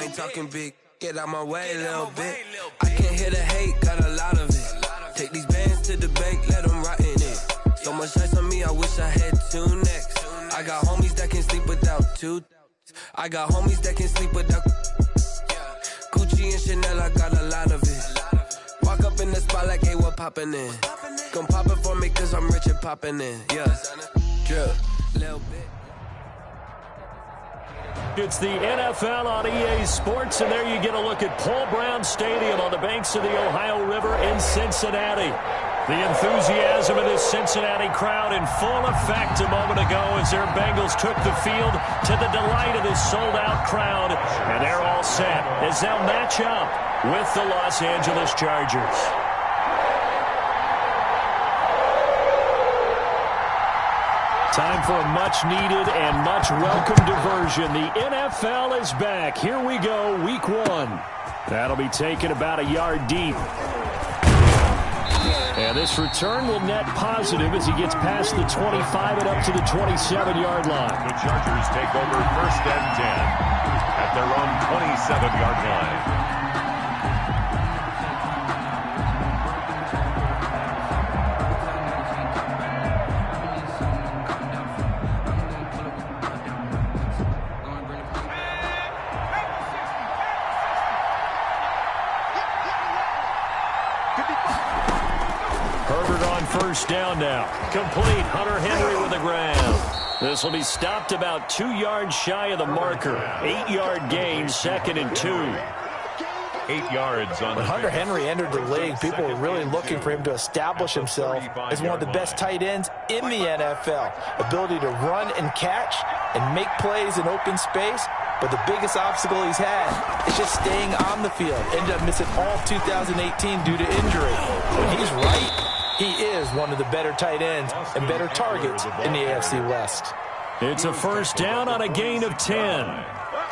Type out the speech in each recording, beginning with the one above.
ain't talking big. Get out my way, little bit. I can't hear the hate, got a lot of it. Take these bands to the bank, let them rot in it. So much ice on me, I wish I had two necks. I got homies that can sleep without two. I got homies that can sleep without Gucci and Chanel, I got a lot of it. Walk up in the spot like, hey, what poppin' in? Come pop it for me, cause I'm rich and poppin' in. Yeah, drip, little bit. It's the NFL on EA Sports, and there you get a look at Paul Brown Stadium on the banks of the Ohio River in Cincinnati. The enthusiasm of this Cincinnati crowd in full effect a moment ago as their Bengals took the field to the delight of this sold-out crowd, and they're all set as they'll match up with the Los Angeles Chargers. Time for a much-needed and much-welcome diversion. The NFL is back. Here we go, Week 1. That'll be taken about a yard deep. And this return will net positive as he gets past the 25 and up to the 27-yard line. The Chargers take over 1st and 10 at their own 27-yard line. Herbert on 1st down now. Complete. Hunter Henry with the ground. This will be stopped about 2 yards shy of the marker. 8-yard gain, 2nd and 2. 8 yards on when Hunter Henry entered the league, people were really looking for him to establish himself as one of the best tight ends in the NFL. Ability to run and catch and make plays in open space. But the biggest obstacle he's had is just staying on the field. Ended up missing all of 2018 due to injury. When he's right, he is one of the better tight ends and better targets in the AFC West. It's a 1st down on a gain of 10.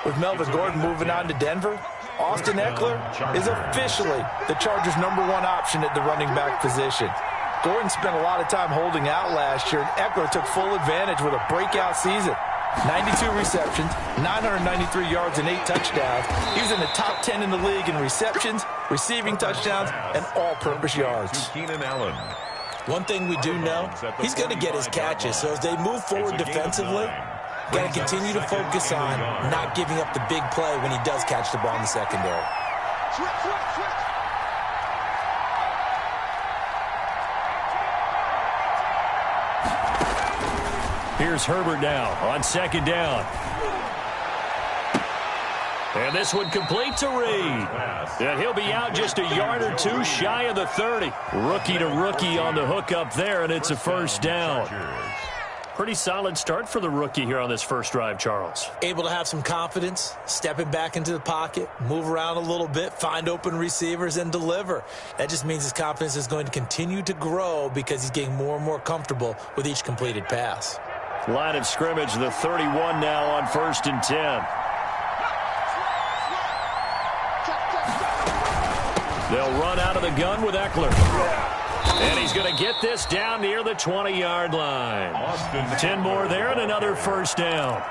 With Melvin Gordon moving on to Denver, Austin Eckler is officially the Chargers' #1 option at the running back position. Gordon spent a lot of time holding out last year, and Eckler took full advantage with a breakout season. 92 receptions, 993 yards, and 8 touchdowns. He was in the top 10 in the league in receptions, receiving touchdowns, and all-purpose yards. Keenan Allen. One thing we do know, he's going to get his catches. So as they move forward defensively, got to continue to focus on not giving up the big play when he does catch the ball in the secondary. Here's Herbert now on 2nd down. And this one complete to Reed. And he'll be out just a yard or 2 shy of the 30. Rookie to rookie on the hook up there, and it's a 1st down. Pretty solid start for the rookie here on this first drive, Charles. Able to have some confidence, stepping back into the pocket, move around a little bit, find open receivers, and deliver. That just means his confidence is going to continue to grow because he's getting more and more comfortable with each completed pass. Line of scrimmage, the 31 now on 1st and 10. They'll run out of the gun with Eckler. And he's going to get this down near the 20-yard line. 10 more there and another 1st down.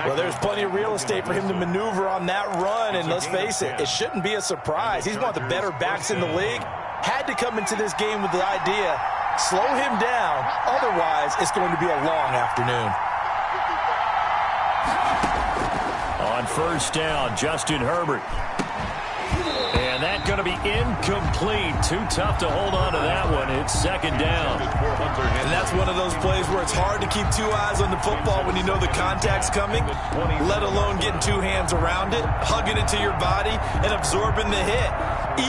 Well, there's plenty of real estate for him to maneuver on that run, and let's face it, it shouldn't be a surprise. He's one of the better backs in the league. Had to come into this game with the idea, slow him down, otherwise it's going to be a long afternoon. On 1st down, Justin Herbert. And that's going to be incomplete. Too tough to hold on to that one. It's 2nd down. And that's one of those plays where it's hard to keep 2 eyes on the football when you know the contact's coming, let alone getting 2 hands around it, hugging it to your body, and absorbing the hit.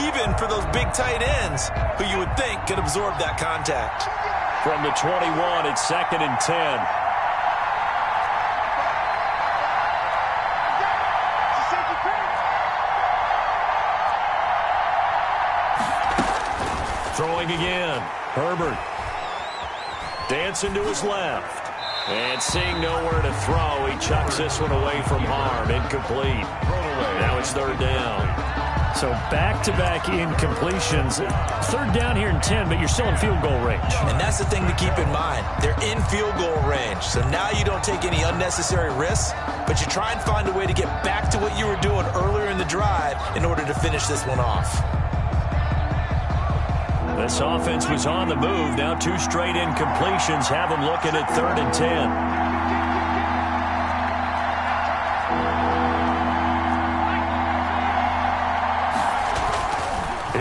Even for those big tight ends who you would think could absorb that contact. From the 21, it's 2nd and 10. Throwing again. Herbert. Dancing to his left. And seeing nowhere to throw, he chucks this one away from harm. Incomplete. Now it's 3rd down. So back-to-back incompletions. Third down here in 10, but you're still in field goal range. And that's the thing to keep in mind. They're in field goal range. So now you don't take any unnecessary risks, but you try and find a way to get back to what you were doing earlier in the drive in order to finish this one off. This offense was on the move. Now 2 straight incompletions have them looking at 3rd and 10.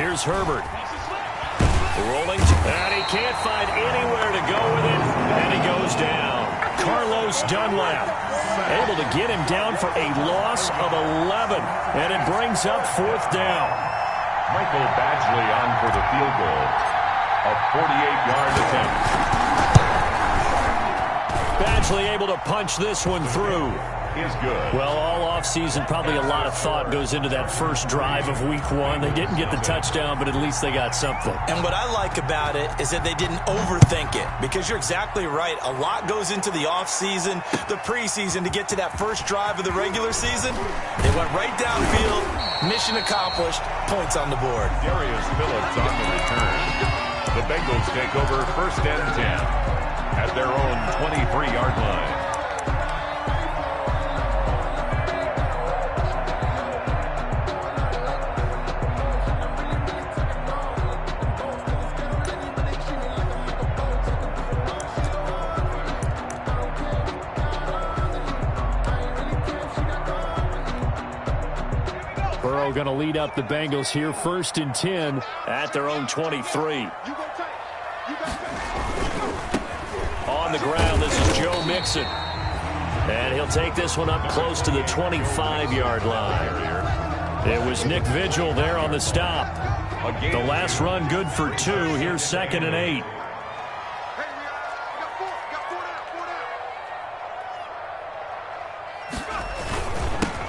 Here's Herbert. Rolling, and he can't find anywhere to go with it, and he goes down. Carlos Dunlap able to get him down for a loss of 11, and it brings up 4th down. Michael Badgley on for the field goal. A 48-yard attempt. Badgley able to punch this one through. Is good. Well, all offseason, probably a lot of thought goes into that first drive of week 1. They didn't get the touchdown, but at least they got something. And what I like about it is that they didn't overthink it, because you're exactly right. A lot goes into the offseason, the preseason, to get to that first drive of the regular season. They went right downfield, mission accomplished, points on the board. Darius Phillips on the return. The Bengals take over 1st and 10 at their own 23-yard line. Burrow going to lead up the Bengals here, 1st and 10 at their own 23. On the ground, this is Joe Mixon. And he'll take this one up close to the 25-yard line. It was Nick Vigil there on the stop. The last run good for 2. Here's 2nd and 8.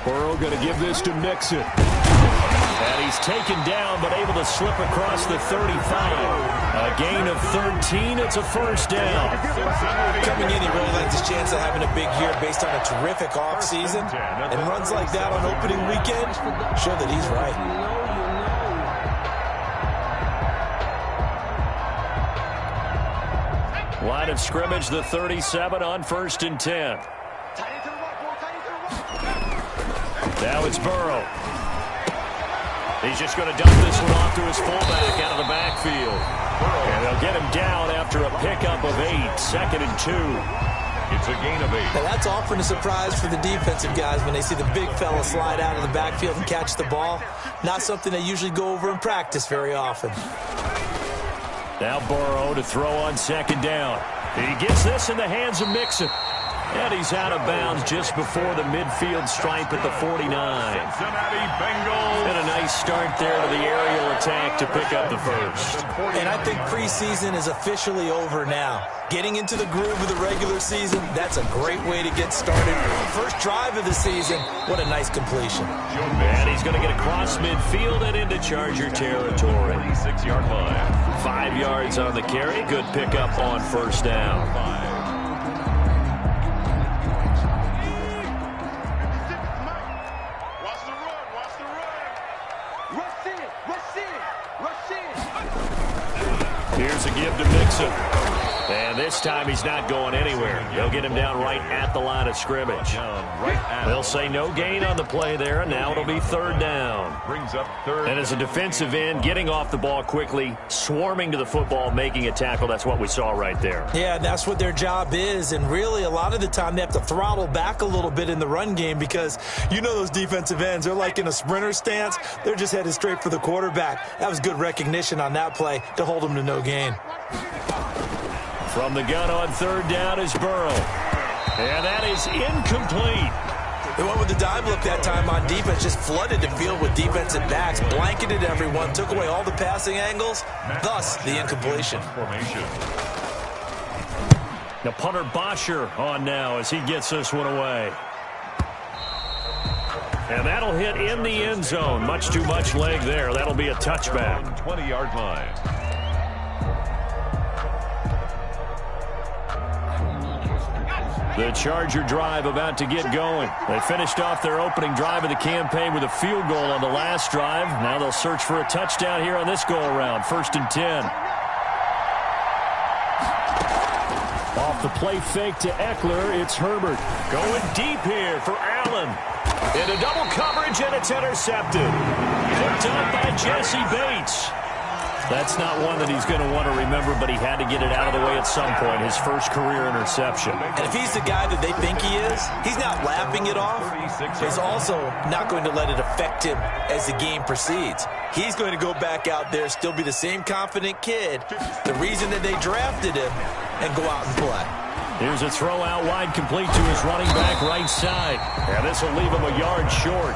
Burrow going to give this to Mixon. And he's taken down, but able to slip across the 35. A gain of 13. It's a 1st down. Coming in, he really likes his chance of having a big year based on a terrific offseason. And runs like that on opening weekend show that he's right. Line of scrimmage, the 37 on 1st and 10. Now it's Burrow. He's just going to dump this one off to his fullback out of the backfield. And they'll get him down after a pickup of 8. 2nd and 2. It's a gain of 8. Now that's often a surprise for the defensive guys when they see the big fella slide out of the backfield and catch the ball. Not something they usually go over in practice very often. Now Burrow to throw on 2nd down. He gets this in the hands of Mixon. And he's out of bounds just before the midfield stripe at the 49. Cincinnati Bengals. And a nice start there to the aerial attack to pick up the 1st. And I think preseason is officially over now. Getting into the groove of the regular season, that's a great way to get started. First drive of the season, what a nice completion. And he's going to get across midfield and into Charger territory. 36-yard line. 5 yards on the carry. Good pickup on 1st down. Here's a give to Mixon. And this time he's not going anywhere. They'll get him down right at the line of scrimmage. They'll say no gain on the play there, and now it'll be 3rd down. Brings up 3rd. And as a defensive end, getting off the ball quickly, swarming to the football, making a tackle, that's what we saw right there. Yeah, that's what their job is. And really, a lot of the time, they have to throttle back a little bit in the run game because you know those defensive ends, they're like in a sprinter stance. They're just headed straight for the quarterback. That was good recognition on that play to hold them to no gain. From the gun on 3rd down is Burrow. And that is incomplete. They went with the dime look that time on defense, just flooded the field with defensive backs, blanketed everyone, took away all the passing angles, thus the incompletion. Now punter Bosher on now as he gets this one away. And that'll hit in the end zone. Much too much leg there. That'll be a touchback. 20-yard line. The Charger drive about to get going. They finished off their opening drive of the campaign with a field goal on the last drive. Now they'll search for a touchdown here on this go-around. 1st and 10. Off the play fake to Eckler, it's Herbert. Going deep here for Allen. Into double coverage, and it's intercepted. Picked up by Jesse Bates. That's not one that he's going to want to remember, but he had to get it out of the way at some point, his first career interception. And if he's the guy that they think he is, he's not laughing it off. He's also not going to let it affect him as the game proceeds. He's going to go back out there, still be the same confident kid, the reason that they drafted him, and go out and play. Here's a throw out wide, complete to his running back right side. And this will leave him a yard short.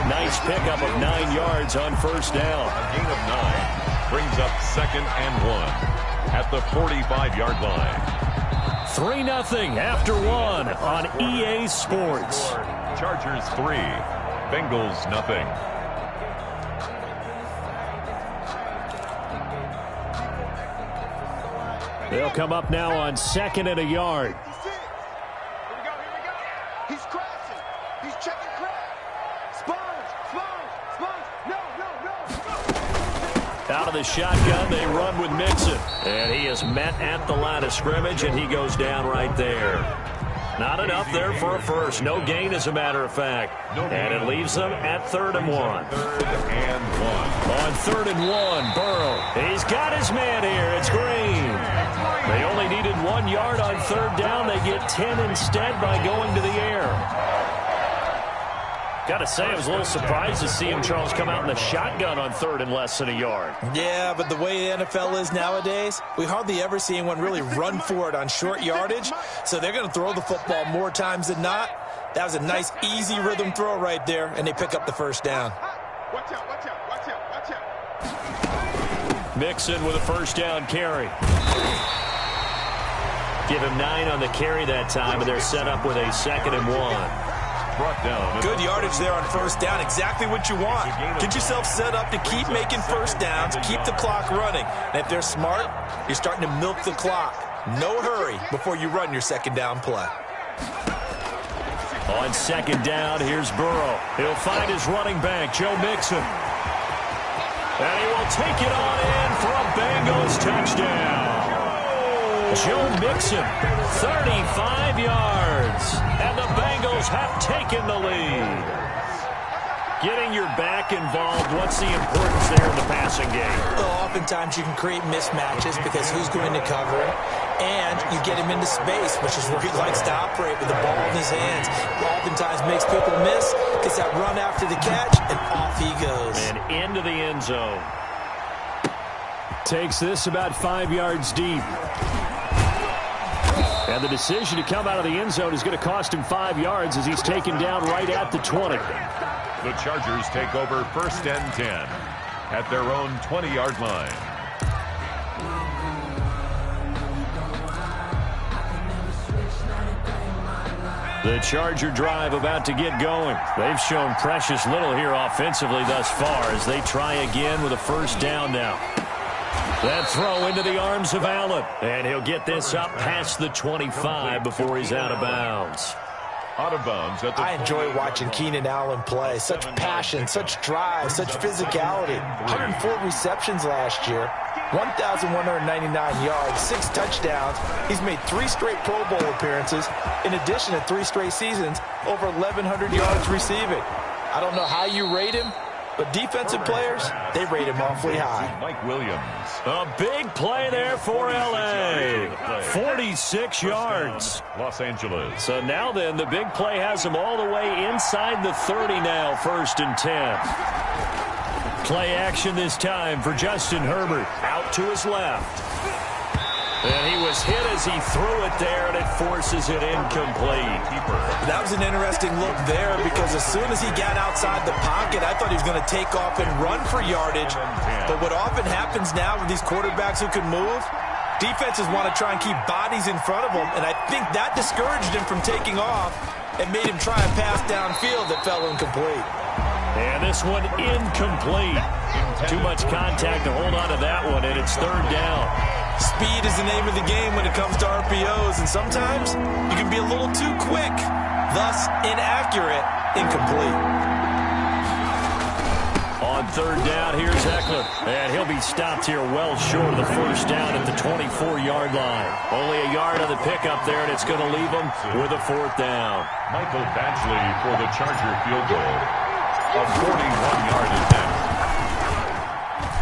Nice pickup of 9 yards on first down. A gain of 9 brings up 2nd and 1 at the 45-yard line. 3-0 after 1 on EA Sports. Chargers 3, Bengals 0. They'll come up now on 2nd and a yard. Here we go. He's crashing. He's checking crack. Sponge. No. Out of the shotgun, they run with Mixon. And he is met at the line of scrimmage, and he goes down right there. Not enough there for a first. No gain, as a matter of fact. And it leaves them at 3rd and 1. 3rd and 1. On 3rd and 1, Burrow. He's got his man here. It's Green. They only needed 1 yard on 3rd down. They get 10 instead by going to the air. Got to say, I was a little surprised to see him, Charles, come out in the shotgun on 3rd and less than a yard. Yeah, but the way the NFL is nowadays, we hardly ever see anyone really run for it on short yardage. So they're going to throw the football more times than not. That was a nice, easy rhythm throw right there, and they pick up the first down. Watch out. Mixon with a first down carry. Give him 9 on the carry that time, and they're set up with a 2nd and 1. Brought down. Good yardage there on first down. Exactly what you want. Get yourself set up to keep making first downs, keep the clock running. And if they're smart, you're starting to milk the clock. No hurry before you run your 2nd down play. On 2nd down, here's Burrow. He'll find his running back, Joe Mixon. And he will take it on in for a Bengals touchdown. Joe Mixon, 35 yards. And the Bengals have taken the lead. Getting your back involved, what's the importance there in the passing game? Well, oftentimes you can create mismatches because who's going to cover it, and you get him into space, which is where he likes to operate with the ball in his hands. Oftentimes makes people miss, gets that run after the catch, and off he goes. And into the end zone. Takes this about 5 yards deep. And the decision to come out of the end zone is going to cost him 5 yards as he's taken down right at the 20. The Chargers take over 1st and 10 at their own 20-yard line. The Charger drive about to get going. They've shown precious little here offensively thus far as they try again with a first down now. That throw into the arms of Allen. And he'll get this up past the 25 before he's out of bounds. Out of bounds at the I enjoy watching Keenan Allen play. Such passion, such drive, such physicality. 104 receptions last year, 1,199 yards, 6 touchdowns. He's made 3 straight Pro Bowl appearances, in addition to 3 straight seasons, over 1,100 yards receiving. I don't know how you rate him, but defensive players, they rate him awfully high. Mike Williams. A big play there for L.A. 46 yards. Los Angeles. So now then, the big play has him all the way inside the 30 now, 1st and 10. Play action this time for Justin Herbert. Out to his left. And he was hit as he threw it there, and it forces it incomplete. That was an interesting look there because as soon as he got outside the pocket, I thought he was going to take off and run for yardage. But what often happens now with these quarterbacks who can move, defenses want to try and keep bodies in front of them, and I think that discouraged him from taking off and made him try a pass downfield that fell incomplete. And this one incomplete. Too much contact to hold on to that one, and it's 3rd down. Speed is the name of the game when it comes to RPOs, and sometimes you can be a little too quick, thus inaccurate, incomplete. On third down, here's Eckler, and he'll be stopped here well short of the first down at the 24-yard line. Only a yard on the pickup there, and it's going to leave him with a fourth down. Michael Badgley for the Charger field goal. A 41-yard attempt.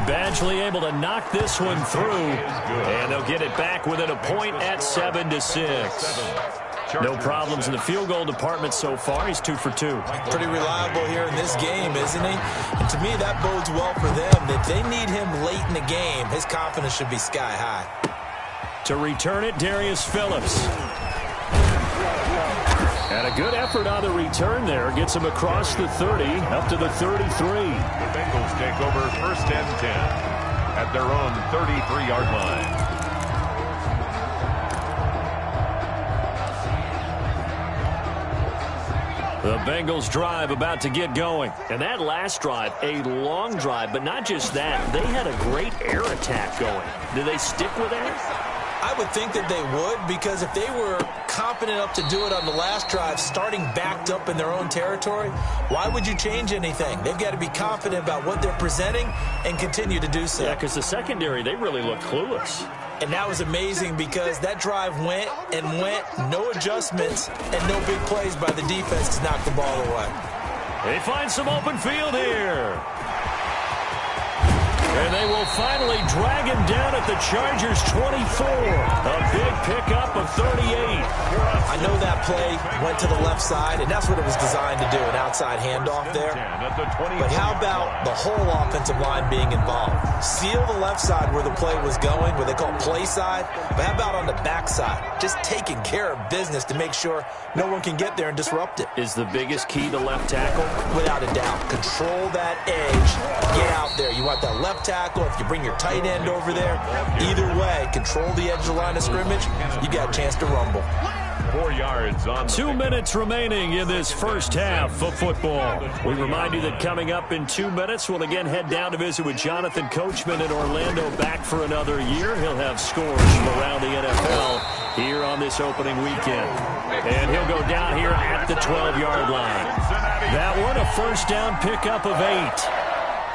Badgley able to knock this one through, and they'll get it back within a point at 7-6. No problems in the field goal department so far. He's 2 for 2. Pretty reliable here in this game, isn't he? And to me, that bodes well for them. If they need him late in the game, his confidence should be sky high. To return it, Darius Phillips. And a good effort on the return there. Gets him across the 30, up to the 33. The Bengals take over first and 10 at their own 33-yard line. The Bengals drive about to get going. And that last drive, a long drive, but not just that. They had a great air attack going. Do they stick with that? I would think that they would, because if they were confident enough to do it on the last drive, starting backed up in their own territory, why would you change anything? They've got to be confident about what they're presenting and continue to do so. Yeah, because the secondary, they really look clueless. And that was amazing because that drive went and went, no adjustments, and no big plays by the defense to knock the ball away. They find some open field here. And they will finally drag him down at the Chargers' 24. A big pickup of 38. I know that play went to the left side, and that's what it was designed to do, an outside handoff there. But how about the whole offensive line being involved? Seal the left side where the play was going, where they call play side. But how about on the back side? Just taking care of business to make sure no one can get there and disrupt it. Is the biggest key to left tackle? Without a doubt. Control that edge. Get out there. You want that left tackle. If you bring your tight end over there, either way, control the edge of the line of scrimmage, you got a chance to rumble. 4 yards on 2 minutes remaining in this first half of football. We remind you that coming up in 2 minutes, we'll again head down to visit with Jonathan Coachman in Orlando, back for another year. He'll have scores from around the NFL here on this opening weekend. And he'll go down here at the 12-yard line. That one, a first down pickup of 8.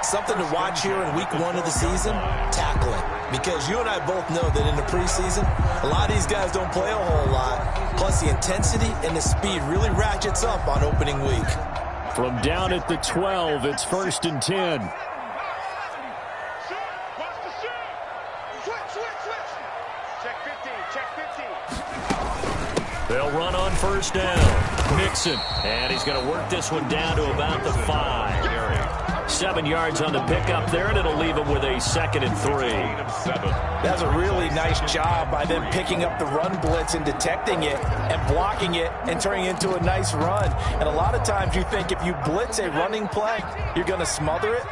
Something to watch here in week 1 of the season, tackling. Because you and I both know that in the preseason, a lot of these guys don't play a whole lot. Plus, the intensity and the speed really ratchets up on opening week. From down at the 12, it's first and 10. They'll run on first down. Mixon. And he's going to work this one down to about the 5. 7 yards on the pickup there, and it'll leave him with a 2nd and 3. That's a really nice job by them picking up the run blitz and detecting it and blocking it and turning it into a nice run. And a lot of times you think if you blitz a running play, you're going to smother it.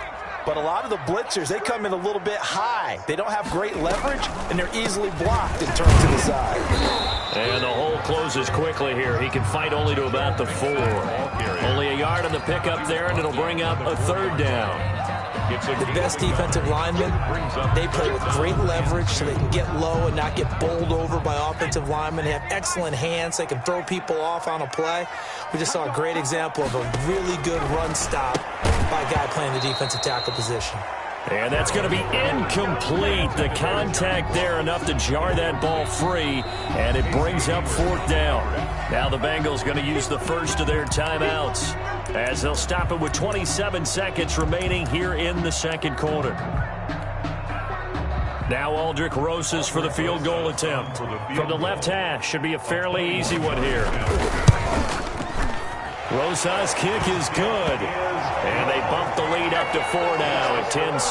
But a lot of the blitzers, they come in a little bit high. They don't have great leverage, and they're easily blocked and turned to the side. And the hole closes quickly here. He can fight only to about the 4. Only a yard on the pickup there, and it'll bring up a 3rd down. The best defensive linemen, they play with great leverage so they can get low and not get bowled over by offensive linemen. They have excellent hands. They can throw people off on a play. We just saw a great example of a really good run stop by a guy playing the defensive tackle position. And that's going to be incomplete. The contact there enough to jar that ball free, and it brings up 4th down. Now the Bengals going to use the first of their timeouts as they'll stop it with 27 seconds remaining here in the second quarter. Now Aldrick Rosas for the field goal attempt. From the left hash, should be a fairly easy one here. Rosas' kick is good. And they bump the lead up to 4 now at 10-6.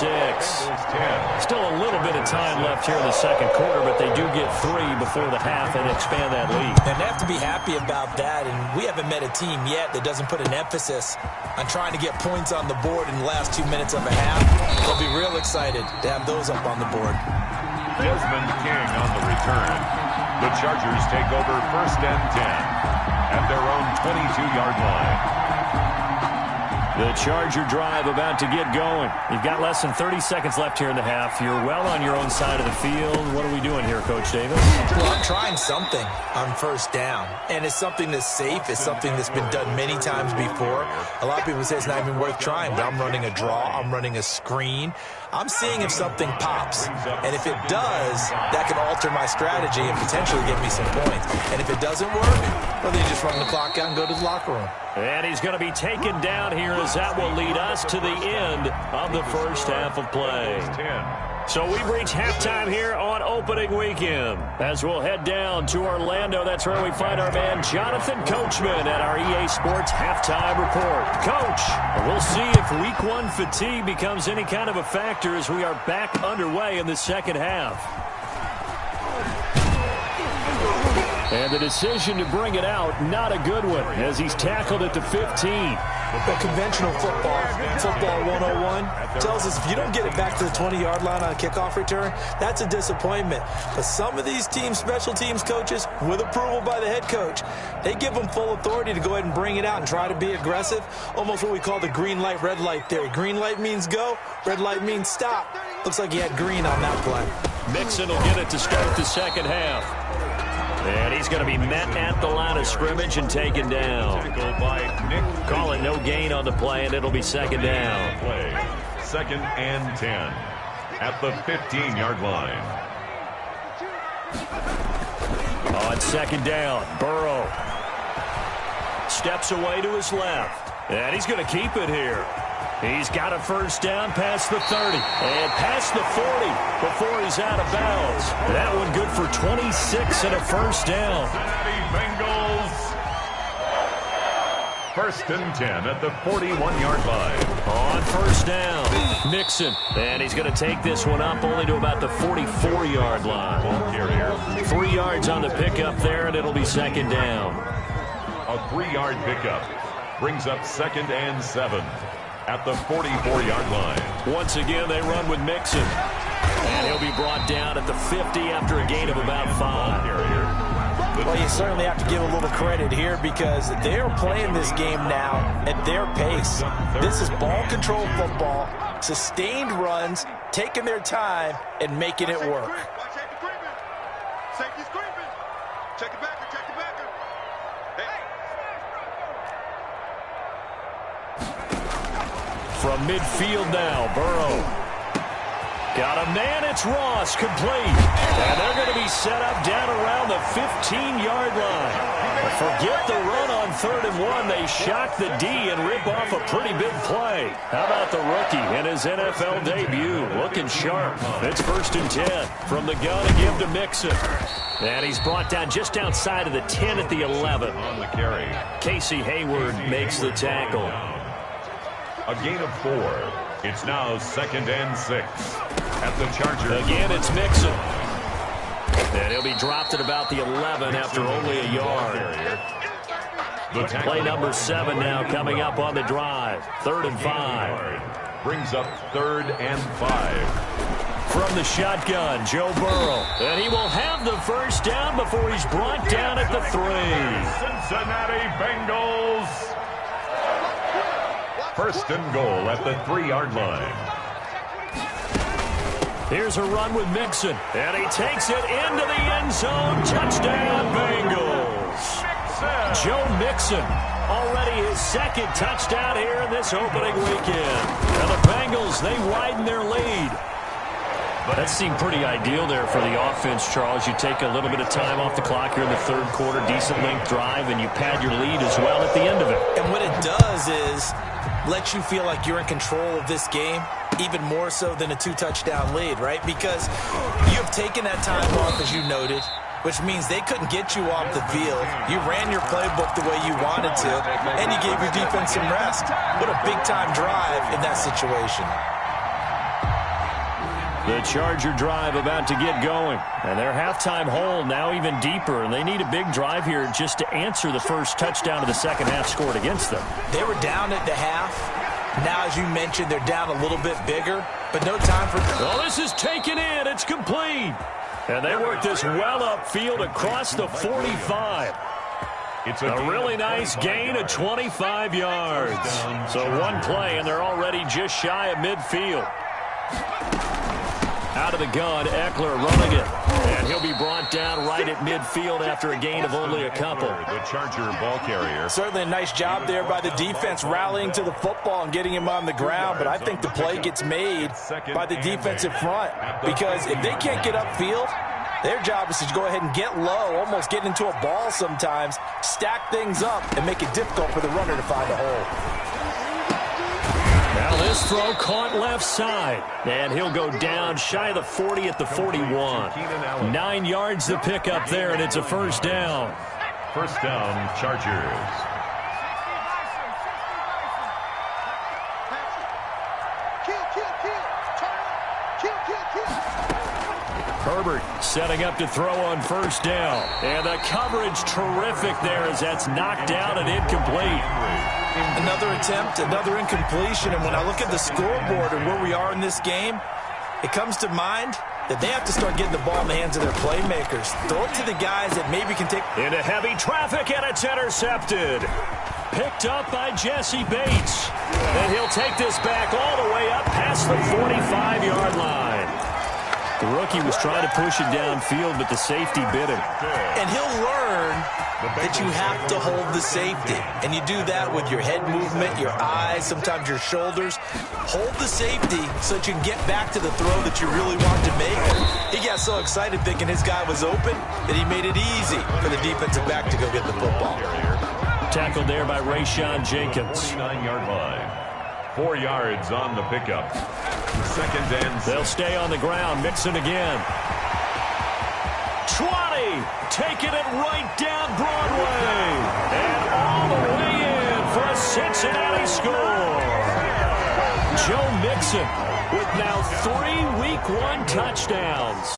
Still a little bit of time left here in the second quarter, but they do get 3 before the half and expand that lead. And they have to be happy about that, and we haven't met a team yet that doesn't put an emphasis on trying to get points on the board in the last 2 minutes of a half. They'll be real excited to have those up on the board. Desmond King on the return. The Chargers take over first and 10 at their own 22-yard line. The Charger drive about to get going. You've got less than 30 seconds left here in the half. You're well on your own side of the field. What are we doing here, Coach Davis? Well, I'm trying something on first down, and it's something that's safe. It's something that's been done many times before. A lot of people say it's not even worth trying, but I'm running a draw. I'm running a screen. I'm seeing if something pops, and if it does, that can alter my strategy and potentially get me some points. And if it doesn't work, well, then you just run the clock out and go to the locker room. And he's going to be taken down here, as that will lead us to the end of the first half of play. So we've reached halftime here on opening weekend. As we'll head down to Orlando, that's where we find our man Jonathan Coachman at our EA Sports Halftime Report. Coach, we'll see if Week 1 fatigue becomes any kind of a factor as we are back underway in the second half. And the decision to bring it out, not a good one, as he's tackled at the 15. But conventional football 101, tells us if you don't get it back to the 20-yard line on a kickoff return, that's a disappointment. But some of these teams, special teams coaches, with approval by the head coach, they give them full authority to go ahead and bring it out and try to be aggressive, almost what we call the green light, red light theory. Green light means go, red light means stop. Looks like he had green on that play. Mixon will get it to start the second half. And he's going to be met at the line of scrimmage and taken down. Call it no gain on the play, and it'll be second down. Second and 10 at the 15-yard line. On second down, Burrow steps away to his left. And he's going to keep it here. He's got a first down past the 30 and past the 40 before he's out of bounds. That one good for 26 and a first down. Bengals. First and 10 at the 41-yard line. On first down, Mixon. And he's going to take this one up only to about the 44-yard line. 3 yards on the pickup there, and it'll be second down. A 3-yard pickup brings up second and 7. At the 44-yard line. Once again, they run with Mixon. And he'll be brought down at the 50 after a gain of about 5. Well, you certainly have to give a little credit here because they're playing this game now at their pace. This is ball control football, sustained runs, taking their time, and making it work. Safety's creeping. Check it back. Check it back. From midfield now, Burrow. Got a man, it's Ross, complete. And they're going to be set up down around the 15-yard line. But forget the run on 3rd and 1. They shock the D and rip off a pretty big play. How about the rookie in his NFL debut? Looking sharp. It's 1st and 10. From the gun to give to Mixon. And he's brought down just outside of the 10 at the 11. On the carry. Casey Hayward makes the tackle. A gain of 4. It's now 2nd and 6 at the Chargers. Again, it's Mixon. And he'll be dropped at about the 11 after only a yard. Play number 7 now coming up on the drive. 3rd and 5. Brings up 3rd and 5. From the shotgun, Joe Burrow. And he will have the first down before he's brought down at the 3. Cincinnati Bengals. First and goal at the 3-yard line. Here's a run with Mixon. And he takes it into the end zone. Touchdown, Bengals. Joe Mixon, already his 2nd touchdown here in this opening weekend. And the Bengals, they widen their lead. That seemed pretty ideal there for the offense, Charles. You take a little bit of time off the clock here in the 3rd quarter, decent length drive, and you pad your lead as well at the end of it. And what it does is let you feel like you're in control of this game, even more so than a 2-touchdown lead, right? Because you have taken that time off, as you noted, which means they couldn't get you off the field. You ran your playbook the way you wanted to, and you gave your defense some rest. What a big-time drive in that situation. The Charger drive about to get going. And their halftime hole now even deeper. And they need a big drive here just to answer the first touchdown of the second half scored against them. They were down at the half. Now, as you mentioned, they're down a little bit bigger. But no time for... Well, this is taken in. It's complete. And they work this well upfield across the 45. It's a really nice gain of 25 yards. So one play, and they're already just shy of midfield. Out of the gun, Eckler running it. And he'll be brought down right at midfield after a gain of only a couple. The Charger ball carrier. Certainly a nice job there by the defense rallying to the football and getting him on the ground. But I think the play gets made by the defensive front. Because if they can't get upfield, their job is to go ahead and get low, almost get into a ball sometimes, stack things up, and make it difficult for the runner to find a hole. Now this throw caught left side. And he'll go down shy of the 40 at the 41. 9 yards to pick up there, and it's a first down. First down, Chargers. Herbert setting up to throw on first down. And the coverage terrific there as that's knocked out and incomplete. Another attempt, another incompletion. And when I look at the scoreboard and where we are in this game, it comes to mind that they have to start getting the ball in the hands of their playmakers. Throw it to the guys that maybe can take... Into heavy traffic, and it's intercepted. Picked up by Jesse Bates. And he'll take this back all the way up past the 45-yard line. The rookie was trying to push it downfield, but the safety bit him. And he'll learn that you have to hold the safety. And you do that with your head movement, your eyes, sometimes your shoulders. Hold the safety so that you can get back to the throw that you really want to make. He got so excited thinking his guy was open that he made it easy for the defensive back to go get the football. Tackled there by Rayshon Jenkins. 29-yard line. 4 yards on the pickup. Second and... They'll stay on the ground. Mixon again. 20. Taking it right down Broadway. And all the way in for a Cincinnati score. Joe Mixon with now 3 Week 1 touchdowns.